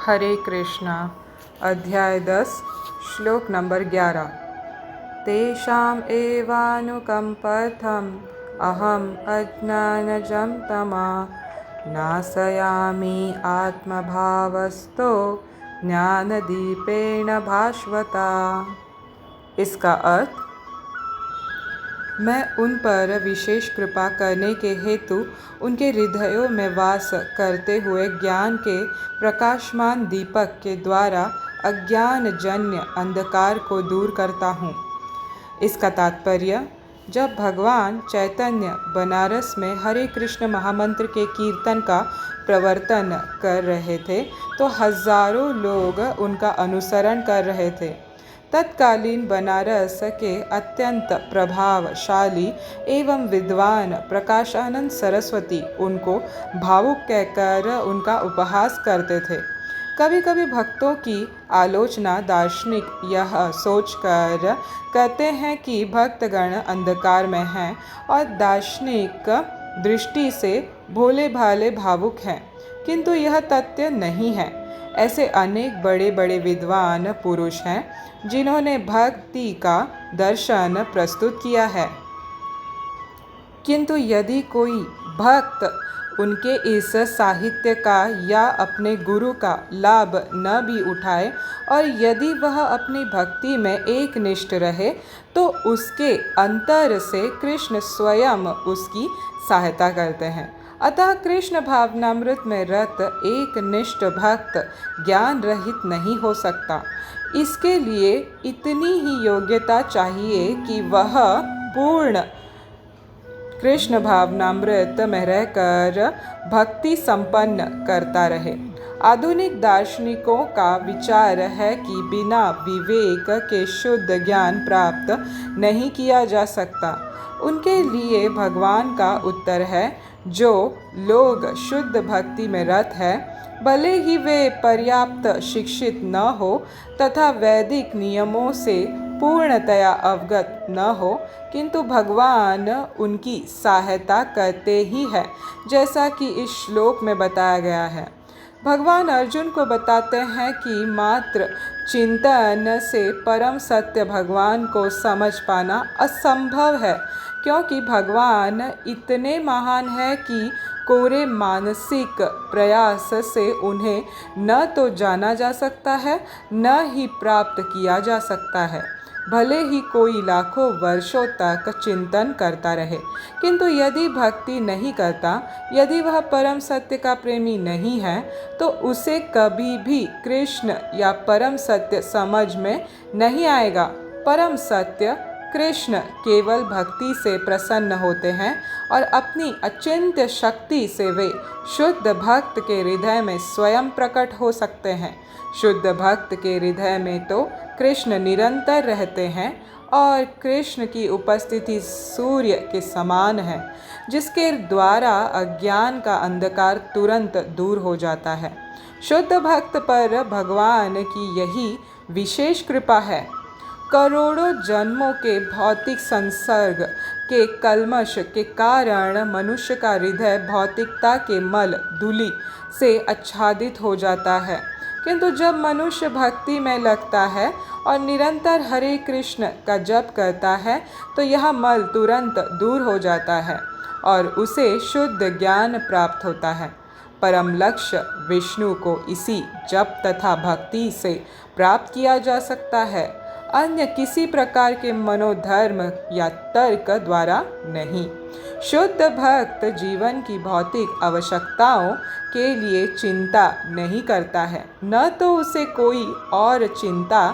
हरे कृष्णा। अध्याय 10 श्लोक नंबर 11। तेषाम् एवानुकम्पर्थम् अहम् अज्ञानजं तमा नाशयामि आत्मभावस्तो ज्ञानदीपेन भास्वता। इसका अर्थ, मैं उन पर विशेष कृपा करने के हेतु उनके हृदयों में वास करते हुए ज्ञान के प्रकाशमान दीपक के द्वारा अज्ञानजन्य अंधकार को दूर करता हूँ। इसका तात्पर्य, जब भगवान चैतन्य बनारस में हरे कृष्ण महामंत्र के कीर्तन का प्रवर्तन कर रहे थे तो हजारों लोग उनका अनुसरण कर रहे थे। तत्कालीन बनारस के अत्यंत प्रभावशाली एवं विद्वान प्रकाशानंद सरस्वती उनको भावुक कहकर उनका उपहास करते थे। कभी कभी भक्तों की आलोचना दार्शनिक यह सोचकर कहते हैं कि भक्तगण अंधकार में हैं और दार्शनिक दृष्टि से भोले भाले भावुक हैं, किंतु यह तथ्य नहीं है। ऐसे अनेक बड़े बड़े विद्वान पुरुष हैं जिन्होंने भक्ति का दर्शन प्रस्तुत किया है, किंतु यदि कोई भक्त उनके इस साहित्य का या अपने गुरु का लाभ न भी उठाए और यदि वह अपनी भक्ति में एकनिष्ठ रहे तो उसके अंतर से कृष्ण स्वयं उसकी सहायता करते हैं। अतः कृष्ण भावनामृत में रत एक निष्ठ भक्त ज्ञान रहित नहीं हो सकता। इसके लिए इतनी ही योग्यता चाहिए कि वह पूर्ण कृष्ण भावनामृत में रहकर भक्ति संपन्न करता रहे। आधुनिक दार्शनिकों का विचार है कि बिना विवेक के शुद्ध ज्ञान प्राप्त नहीं किया जा सकता। उनके लिए भगवान का उत्तर है, जो लोग शुद्ध भक्ति में रत है, भले ही वे पर्याप्त शिक्षित न हो तथा वैदिक नियमों से पूर्णतया अवगत न हो, किंतु भगवान उनकी सहायता करते ही है, जैसा कि इस श्लोक में बताया गया है। भगवान अर्जुन को बताते हैं कि मात्र चिंतन से परम सत्य भगवान को समझ पाना असंभव है, क्योंकि भगवान इतने महान है कि कोरे मानसिक प्रयास से उन्हें न तो जाना जा सकता है न ही प्राप्त किया जा सकता है। भले ही कोई लाखों वर्षों तक चिंतन करता रहे, किंतु यदि भक्ति नहीं करता, यदि वह परम सत्य का प्रेमी नहीं है, तो उसे कभी भी कृष्ण या परम सत्य समझ में नहीं आएगा। परम सत्य कृष्ण केवल भक्ति से प्रसन्न होते हैं और अपनी अचिंत्य शक्ति से वे शुद्ध भक्त के हृदय में स्वयं प्रकट हो सकते हैं। शुद्ध भक्त के हृदय में तो कृष्ण निरंतर रहते हैं और कृष्ण की उपस्थिति सूर्य के समान है, जिसके द्वारा अज्ञान का अंधकार तुरंत दूर हो जाता है। शुद्ध भक्त पर भगवान की यही विशेष कृपा है। करोड़ों जन्मों के भौतिक संसर्ग के कल्मश के कारण मनुष्य का हृदय भौतिकता के मल धूलि से आच्छादित हो जाता है, किंतु जब मनुष्य भक्ति में लगता है और निरंतर हरे कृष्ण का जप करता है तो यह मल तुरंत दूर हो जाता है और उसे शुद्ध ज्ञान प्राप्त होता है। परम लक्ष्य विष्णु को इसी जप तथा भक्ति से प्राप्त किया जा सकता है, अन्य किसी प्रकार के मनोधर्म या तर्क द्वारा नहीं। शुद्ध भक्त जीवन की भौतिक आवश्यकताओं के लिए चिंता नहीं करता है, न तो उसे कोई और चिंता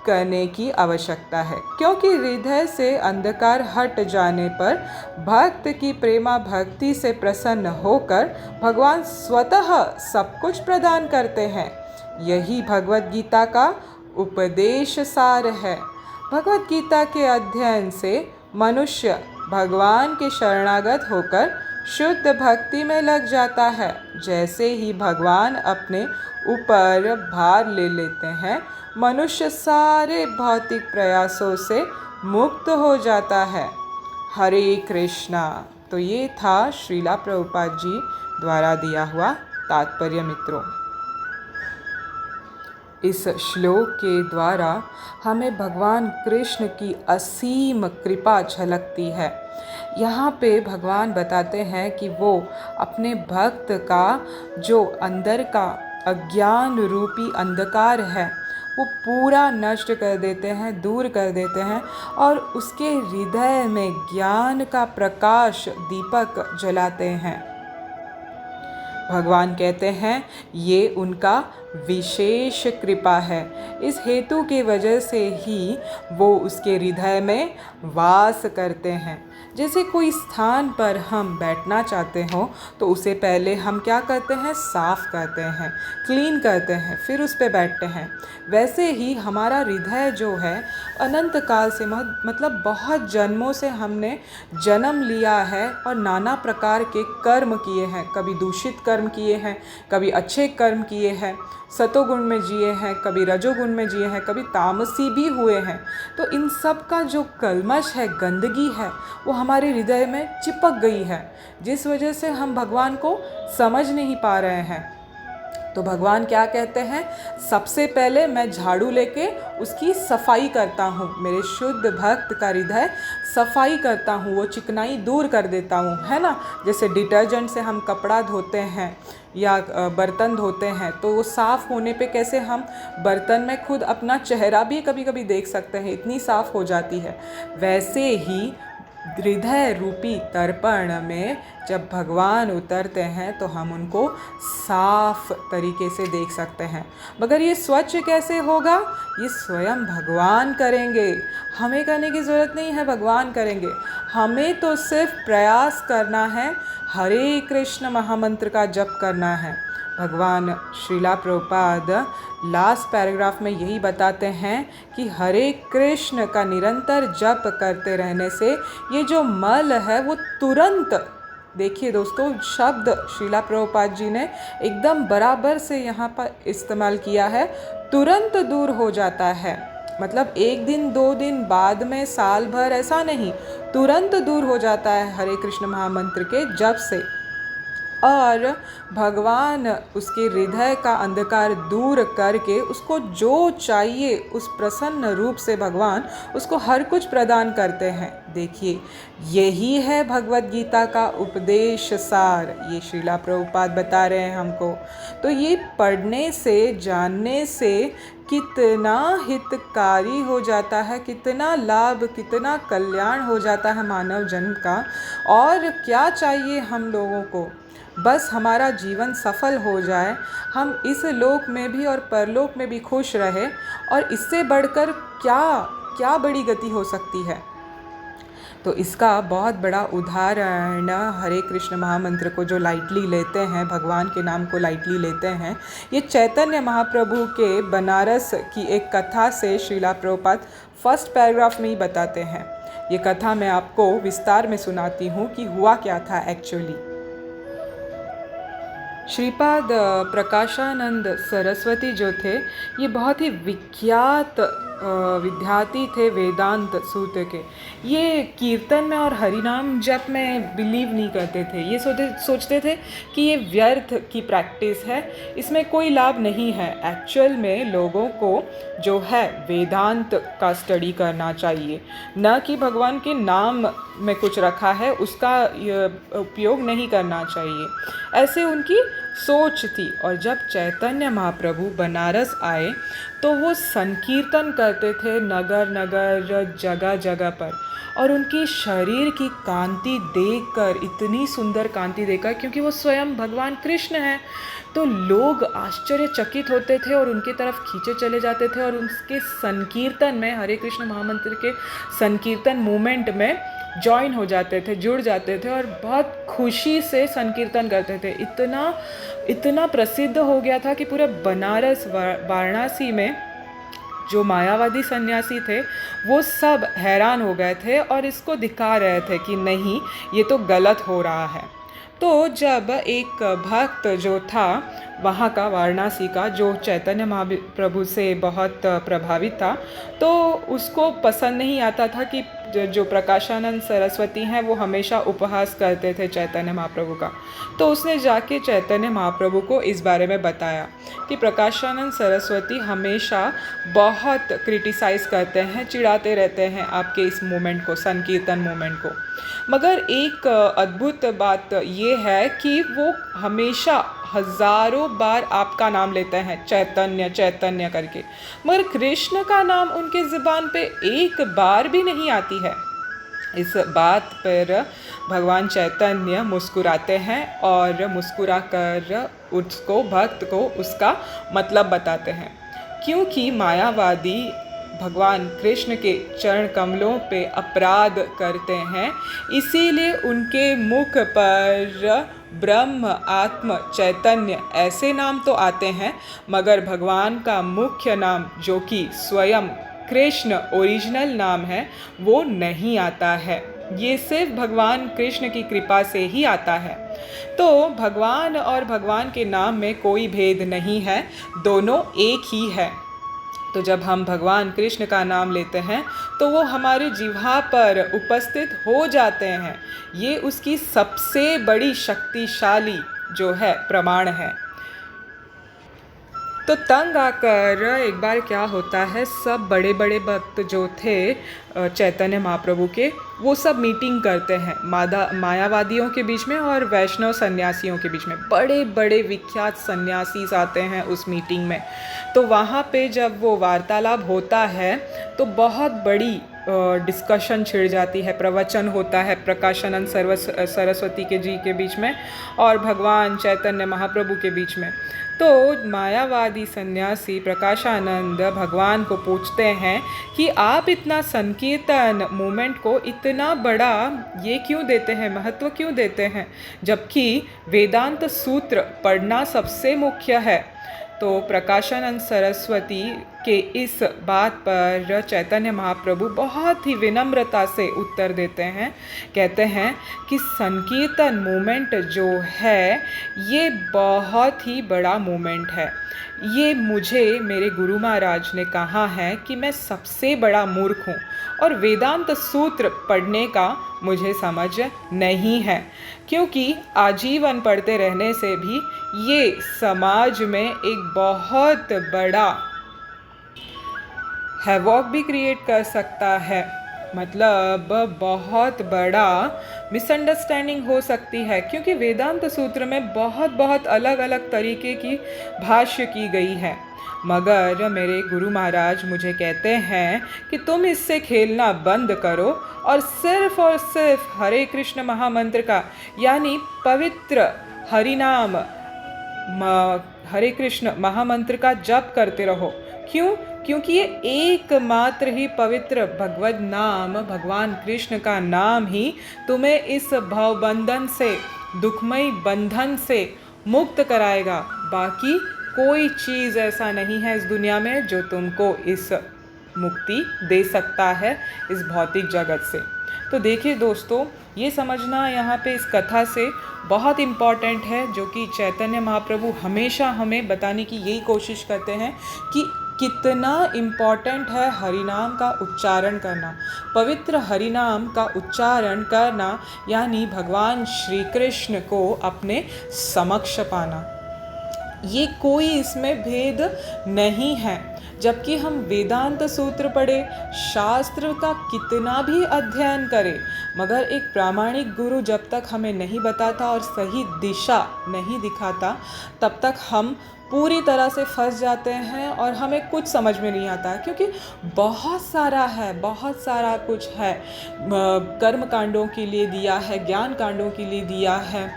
करने की आवश्यकता है, क्योंकि हृदय से अंधकार हट जाने पर भक्त की प्रेमा भक्ति से प्रसन्न होकर भगवान स्वतः सब कुछ प्रदान करते हैं। यही भगवद गीता का उपदेश सार है। भगवद गीता के अध्ययन से मनुष्य भगवान के शरणागत होकर शुद्ध भक्ति में लग जाता है। जैसे ही भगवान अपने ऊपर भार ले लेते हैं, मनुष्य सारे भौतिक प्रयासों से मुक्त हो जाता है। हरे कृष्णा। तो ये था श्रीला प्रभुपाद जी द्वारा दिया हुआ तात्पर्य मित्रों। इस श्लोक के द्वारा हमें भगवान कृष्ण की असीम कृपा झलकती है। यहाँ पे भगवान बताते हैं कि वो अपने भक्त का जो अंदर का अज्ञान रूपी अंधकार है वो पूरा नष्ट कर देते हैं, दूर कर देते हैं और उसके हृदय में ज्ञान का प्रकाश दीपक जलाते हैं। भगवान कहते हैं ये उनका विशेष कृपा है। इस हेतु की वजह से ही वो उसके हृदय में वास करते हैं। जैसे कोई स्थान पर हम बैठना चाहते हो तो उसे पहले हम क्या करते हैं, साफ़ करते हैं, क्लीन करते हैं, फिर उस पर बैठते हैं। वैसे ही हमारा हृदय जो है अनंत काल से मतलब बहुत जन्मों से हमने जन्म लिया है और नाना प्रकार के कर्म किए हैं। कभी दूषित कर्म किए हैं, कभी अच्छे कर्म किए हैं, सतोगुण में जिए हैं, कभी रजोगुण में जिए हैं, कभी तामसी भी हुए हैं। तो इन सब का जो कलमश है, गंदगी है, वो हमारे हृदय में चिपक गई है, जिस वजह से हम भगवान को समझ नहीं पा रहे हैं। तो भगवान क्या कहते हैं, सबसे पहले मैं झाड़ू लेके उसकी सफाई करता हूँ, मेरे शुद्ध भक्त का हृदय सफाई करता हूँ, वो चिकनाई दूर कर देता हूँ, है ना। जैसे डिटर्जेंट से हम कपड़ा धोते हैं या बर्तन धोते हैं तो वो साफ़ होने पे कैसे हम बर्तन में खुद अपना चेहरा भी कभी कभी देख सकते हैं, इतनी साफ़ हो जाती है। वैसे ही हृदय रूपी तर्पण में जब भगवान उतरते हैं तो हम उनको साफ तरीके से देख सकते हैं। मगर ये स्वच्छ कैसे होगा, ये स्वयं भगवान करेंगे, हमें करने की ज़रूरत नहीं है, भगवान करेंगे। हमें तो सिर्फ प्रयास करना है, हरे कृष्ण महामंत्र का जप करना है। भगवान श्रीला प्रभुपाद लास्ट पैराग्राफ में यही बताते हैं कि हरे कृष्ण का निरंतर जप करते रहने से ये जो मल है वो तुरंत, देखिए दोस्तों, शब्द श्रीला प्रभुपाद जी ने एकदम बराबर से यहाँ पर इस्तेमाल किया है, तुरंत दूर हो जाता है। मतलब 1 दिन 2 दिन बाद में, साल भर, ऐसा नहीं, तुरंत दूर हो जाता है हरे कृष्ण महामंत्र के जप से। और भगवान उसके हृदय का अंधकार दूर करके उसको जो चाहिए उस प्रसन्न रूप से भगवान उसको हर कुछ प्रदान करते हैं। देखिए, यही है भगवद गीता का उपदेश सार, ये श्रीला प्रभुपाद बता रहे हैं हमको। तो ये पढ़ने से, जानने से कितना हितकारी हो जाता है, कितना लाभ, कितना कल्याण हो जाता है मानव जन्म का। और क्या चाहिए हम लोगों को, बस हमारा जीवन सफल हो जाए, हम इस लोक में भी और परलोक में भी खुश रहे, और इससे बढ़कर क्या क्या बड़ी गति हो सकती है। तो इसका बहुत बड़ा उदाहरण हरे कृष्ण महामंत्र को जो लाइटली लेते हैं, भगवान के नाम को लाइटली लेते हैं, ये चैतन्य महाप्रभु के बनारस की एक कथा से श्रीला प्रभुपाद फर्स्ट पैराग्राफ में ही बताते हैं। ये कथा मैं आपको विस्तार में सुनाती हूँ कि हुआ क्या था एक्चुअली। श्रीपाद प्रकाशानंद सरस्वती जो थे, ये बहुत ही विख्यात विद्यार्थी थे वेदांत सूत्र के। ये कीर्तन में और हरिनाम जप में बिलीव नहीं करते थे। ये सोचते थे कि ये व्यर्थ की प्रैक्टिस है, इसमें कोई लाभ नहीं है। एक्चुअल में लोगों को जो है वेदांत का स्टडी करना चाहिए, न कि भगवान के नाम में कुछ रखा है उसका उपयोग नहीं करना चाहिए, ऐसे उनकी सोच थी। और जब चैतन्य महाप्रभु बनारस आए तो वो संकीर्तन करते थे नगर नगर, जगह जगह पर, और उनकी शरीर की कांति देखकर, इतनी सुंदर कांति देखकर, क्योंकि वो स्वयं भगवान कृष्ण हैं, तो लोग आश्चर्यचकित होते थे और उनकी तरफ खींचे चले जाते थे और उनके संकीर्तन में, हरे कृष्ण महामंत्र के संकीर्तन मूवमेंट में जॉइन हो जाते थे, जुड़ जाते थे और बहुत खुशी से संकीर्तन करते थे। इतना प्रसिद्ध हो गया था कि पूरे बनारस, वाराणसी में जो मायावादी सन्यासी थे वो सब हैरान हो गए थे और इसको दिखा रहे थे कि नहीं, ये तो गलत हो रहा है। तो जब एक भक्त जो था वहाँ का, वाराणसी का, जो चैतन्य महाप्रभु से बहुत प्रभावित था, तो उसको पसंद नहीं आता था कि जो प्रकाशानंद सरस्वती हैं वो हमेशा उपहास करते थे चैतन्य महाप्रभु का। तो उसने जाके चैतन्य महाप्रभु को इस बारे में बताया कि प्रकाशानंद सरस्वती हमेशा बहुत क्रिटिसाइज़ करते हैं, चिढ़ाते रहते हैं आपके इस मूवमेंट को, संकीर्तन मूवमेंट को। मगर एक अद्भुत बात ये है कि वो हमेशा हजारों बार आपका नाम लेते हैं, चैतन्य चैतन्य करके, मगर कृष्ण का नाम उनके ज़ुबान पे एक बार भी नहीं आती है। इस बात पर भगवान चैतन्य मुस्कुराते हैं और मुस्कुरा कर उसको, भक्त को उसका मतलब बताते हैं। क्योंकि मायावादी भगवान कृष्ण के चरण कमलों पे अपराध करते हैं, इसीलिए उनके मुख पर ब्रह्म, आत्म, चैतन्य ऐसे नाम तो आते हैं, मगर भगवान का मुख्य नाम जो कि स्वयं कृष्ण ओरिजिनल नाम है वो नहीं आता है। ये सिर्फ भगवान कृष्ण की कृपा से ही आता है। तो भगवान और भगवान के नाम में कोई भेद नहीं है, दोनों एक ही है। तो जब हम भगवान कृष्ण का नाम लेते हैं तो वो हमारे जिह्वा पर उपस्थित हो जाते हैं। ये उसकी सबसे बड़ी शक्तिशाली जो है प्रमाण है। तो तंग आकर एक बार क्या होता है, सब बड़े बड़े भक्त जो थे चैतन्य महाप्रभु के, वो सब मीटिंग करते हैं मायावादियों के बीच में और वैष्णव सन्यासियों के बीच में। बड़े बड़े विख्यात सन्यासी आते हैं उस मीटिंग में। तो वहाँ पे जब वो वार्तालाप होता है तो बहुत बड़ी डिस्कशन छिड़ जाती है, प्रवचन होता है प्रकाशानंद सरस्वती के जी के बीच में और भगवान चैतन्य महाप्रभु के बीच में। तो मायावादी सन्यासी प्रकाशानंद भगवान को पूछते हैं कि आप इतना संकीर्तन मूवमेंट को इतना बड़ा ये क्यों देते हैं, महत्व क्यों देते हैं, जबकि वेदांत सूत्र पढ़ना सबसे मुख्य है। तो प्रकाशानंद सरस्वती के इस बात पर चैतन्य महाप्रभु बहुत ही विनम्रता से उत्तर देते हैं। कहते हैं कि संकीर्तन मूवमेंट जो है ये बहुत ही बड़ा मूवमेंट है। ये मुझे मेरे गुरु महाराज ने कहा है कि मैं सबसे बड़ा मूर्ख हूँ और वेदांत सूत्र पढ़ने का मुझे समझ नहीं है, क्योंकि आजीवन पढ़ते रहने से भी ये समाज में एक बहुत बड़ा हैवॉक भी क्रिएट कर सकता है। मतलब बहुत बड़ा मिसअंडरस्टैंडिंग हो सकती है, क्योंकि वेदांत सूत्र में बहुत अलग अलग तरीके की भाष्य की गई है। मगर मेरे गुरु महाराज मुझे कहते हैं कि तुम इससे खेलना बंद करो और सिर्फ हरे कृष्ण महामंत्र का, यानी पवित्र हरिनाम हरे कृष्ण महामंत्र का जप करते रहो। क्यों? क्योंकि ये एकमात्र ही पवित्र भगवद नाम, भगवान कृष्ण का नाम ही तुम्हें इस भवबंधन से, दुखमय बंधन से मुक्त कराएगा। बाकी कोई चीज़ ऐसा नहीं है इस दुनिया में जो तुमको इस मुक्ति दे सकता है इस भौतिक जगत से। तो देखिए दोस्तों, ये समझना यहाँ पे इस कथा से बहुत इम्पॉर्टेंट है, जो कि चैतन्य महाप्रभु हमेशा हमें बताने की यही कोशिश करते हैं कि कितना इम्पॉर्टेंट है हरिनाम का उच्चारण करना। पवित्र हरिनाम का उच्चारण करना यानी भगवान श्री कृष्ण को अपने समक्ष पाना। ये कोई इसमें भेद नहीं है। जबकि हम वेदांत सूत्र पढ़े, शास्त्र का कितना भी अध्ययन करें, मगर एक प्रामाणिक गुरु जब तक हमें नहीं बताता और सही दिशा नहीं दिखाता, तब तक हम पूरी तरह से फंस जाते हैं और हमें कुछ समझ में नहीं आता, क्योंकि बहुत सारा कुछ है। कर्म कांडों के लिए दिया है, ज्ञान कांडों के लिए दिया है,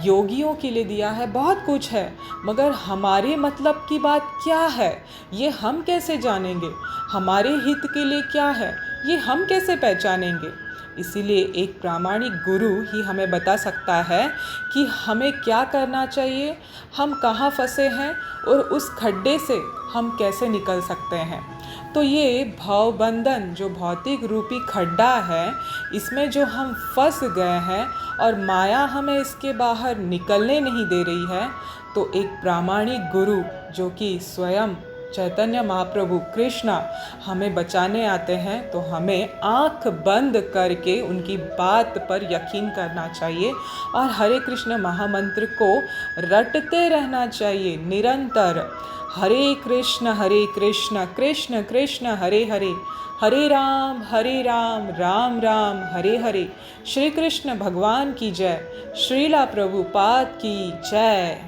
योगियों के लिए दिया है, बहुत कुछ है, मगर हमारे मतलब की बात क्या है ये हम कैसे जानेंगे? हमारे हित के लिए क्या है ये हम कैसे पहचानेंगे? इसीलिए एक प्रामाणिक गुरु ही हमें बता सकता है कि हमें क्या करना चाहिए, हम कहाँ फंसे हैं और उस खड्डे से हम कैसे निकल सकते हैं। तो ये भावबंधन जो भौतिक रूपी खड्डा है, इसमें जो हम फंस गए हैं और माया हमें इसके बाहर निकलने नहीं दे रही है, तो एक प्रामाणिक गुरु जो कि स्वयं चैतन्य महाप्रभु कृष्णा हमें बचाने आते हैं तो हमें आंख बंद करके उनकी बात पर यकीन करना चाहिए और हरे कृष्ण महामंत्र को रटते रहना चाहिए निरंतर। हरे कृष्ण कृष्ण कृष्ण हरे हरे, हरे राम राम राम हरे हरे। श्री कृष्ण भगवान की जय, श्रीला प्रभुपाद की जय।